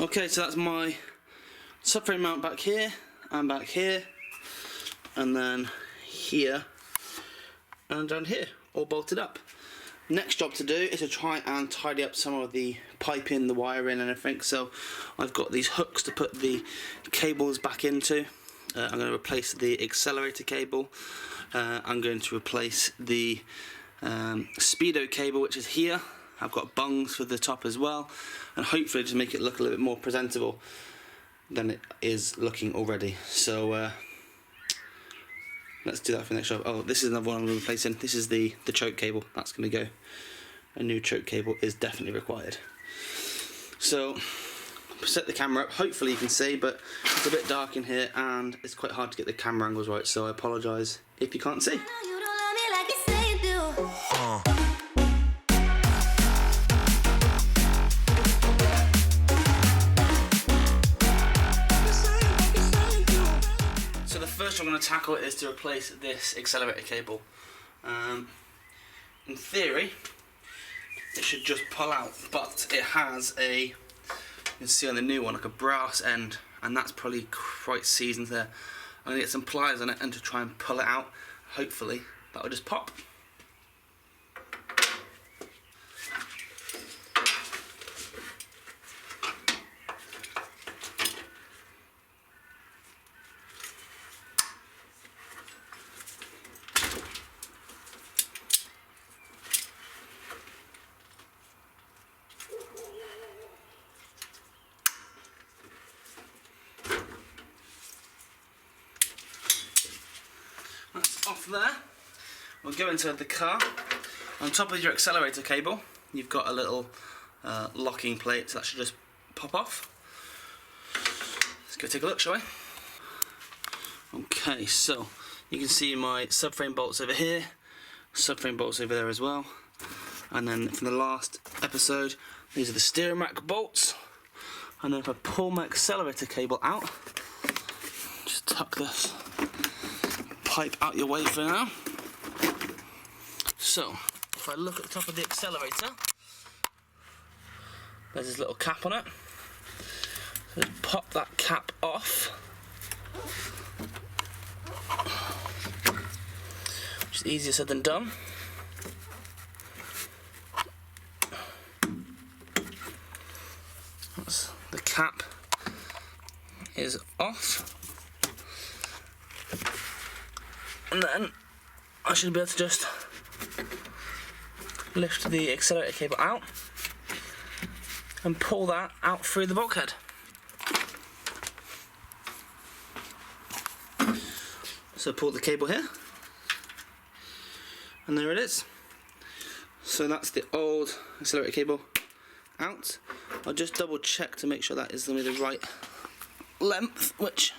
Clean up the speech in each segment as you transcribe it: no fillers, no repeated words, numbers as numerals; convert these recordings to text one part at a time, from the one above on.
Okay, so that's my subframe mount back here, and then here, and down here, all bolted up. Next job to do is to try and tidy up some of the piping, the wiring and everything. So I've got these hooks to put the cables back into. I'm going to replace the accelerator cable. I'm going to replace the speedo cable, which is here. I've got bungs for the top as well, and hopefully just make it look a little bit more presentable than it is looking already. So let's do that for the next job. Oh, this is another one I'm going to be replacing. This is the choke cable. That's going to go. A new choke cable is definitely required. So set the camera up. Hopefully you can see, but it's a bit dark in here and it's quite hard to get the camera angles right, so I apologise if you can't see. So the first I'm going to tackle is to replace this accelerator cable. In theory it should just pull out, but it has a, you can see on the new one, like a brass end, and that's probably quite seasoned there. I'm going to get some pliers on it and to try and pull it out. Hopefully that will just pop. That's off there. We'll go into the car. On top of your accelerator cable, you've got a little locking plate, so that should just pop off. Let's go take a look, shall we? Okay, so you can see my subframe bolts over here, subframe bolts over there as well, and then from the last episode, these are the steering rack bolts. And then if I pull my accelerator cable out, just tuck this pipe out your way for now. So if I look at the top of the accelerator, there's this little cap on it. So just pop that cap off, which is easier said than done. That's, the cap is off. And then I should be able to just lift the accelerator cable out and pull that out through the bulkhead. So pull the cable here, and there it is. So that's the old accelerator cable out. I'll just double check to make sure that is going to be the right length, which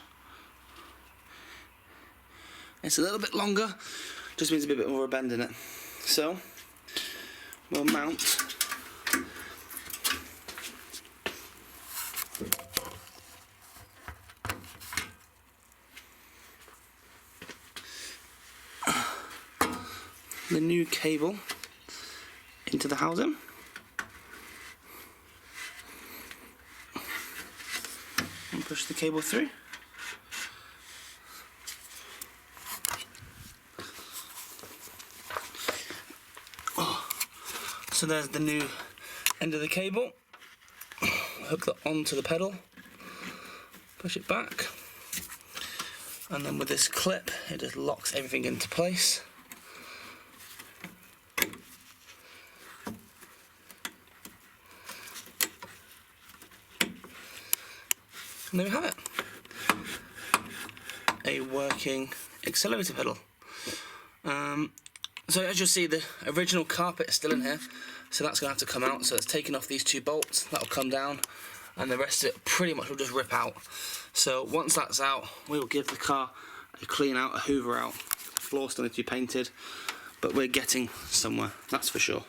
it's a little bit longer, just means a bit more of a bend in it. So we'll mount the new cable into the housing. And push the cable through. So there's the new end of the cable. Hook that onto the pedal, push it back, and then with this clip it just locks everything into place. And there we have it. A working accelerator pedal. So as you'll see, the original carpet is still in here, so that's going to have to come out. So it's taking off these two bolts, that'll come down, and the rest of it pretty much will just rip out. So once that's out, we will give the car a clean out, a hoover out. The floor still needs to be painted, but we're getting somewhere, that's for sure.